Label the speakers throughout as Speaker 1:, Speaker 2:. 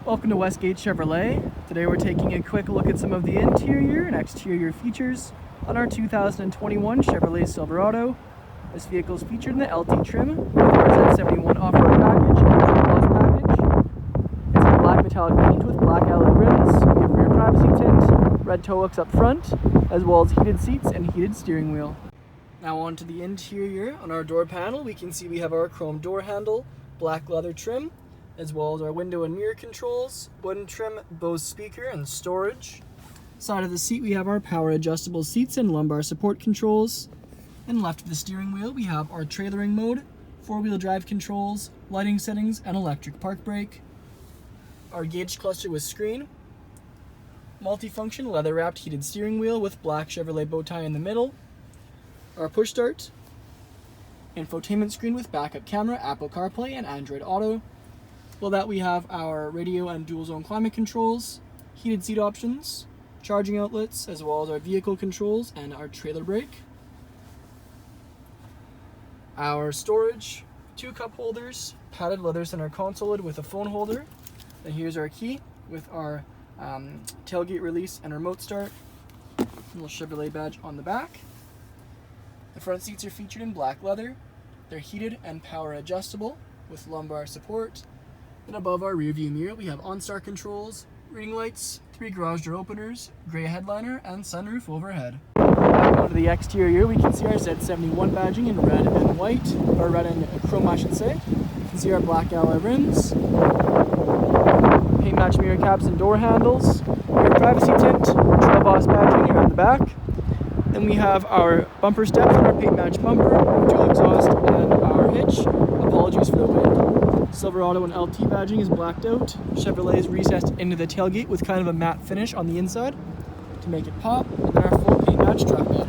Speaker 1: Welcome to Westgate Chevrolet. Today we're taking a quick look at some of the interior and exterior features on our 2021 Chevrolet Silverado. This vehicle is featured in the LT trim with our Z71 off-road package and Plus package. It's in black metallic paint with black alloy rims. We have rear privacy tint, red toe hooks up front, as well as heated seats and heated steering wheel. Now on to the interior. On our door panel we can see we have our chrome door handle, black leather trim, as well as our window and mirror controls, wooden trim, Bose speaker, and storage. Side of the seat we have our power adjustable seats and lumbar support controls. And left of the steering wheel we have our trailering mode, four-wheel drive controls, lighting settings, and electric park brake. Our gauge cluster with screen. Multifunction leather wrapped heated steering wheel with black Chevrolet bow tie in the middle. Our push start. Infotainment screen with backup camera, Apple CarPlay, and Android Auto. Below that we have our radio and dual zone climate controls, heated seat options, charging outlets, as well as our vehicle controls and our trailer brake. Our storage, 2 cup holders, padded leather center console lid with a phone holder. And here's our key with our tailgate release and remote start. Little Chevrolet badge on the back. The front seats are featured in black leather. They're heated and power adjustable with lumbar support. And above our rear view mirror we have OnStar controls, reading lights, 3 garage door openers, gray headliner, and sunroof overhead. Back onto the exterior we can see our Z71 badging in red and white, or red and chrome I should say. You can see our black alloy rims, paint match mirror caps and door handles, rear privacy tint, Trail Boss badging around the back. Then we have our bumper steps and our paint match bumper, dual exhaust, and our hitch. Apologies for the wind. Silverado and LT badging is blacked out. Chevrolet is recessed into the tailgate with kind of a matte finish on the inside to make it pop, and then our full paint match truck bed.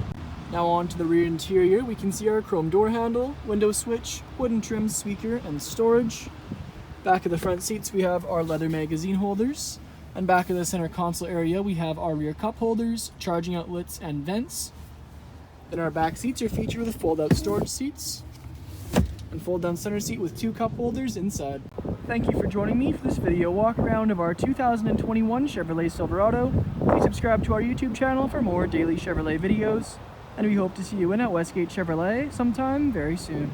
Speaker 1: Now on to the rear interior, we can see our chrome door handle, window switch, wooden trim, speaker, and storage. Back of the front seats we have our leather magazine holders, and back of the center console area we have our rear cup holders, charging outlets, and vents. Then our back seats are featured with fold-out storage seats and fold-down center seat with 2 cup holders inside. Thank you for joining me for this video walk around of our 2021 Chevrolet Silverado. Please subscribe to our YouTube channel for more daily Chevrolet videos, and we hope to see you in at Westgate Chevrolet sometime very soon.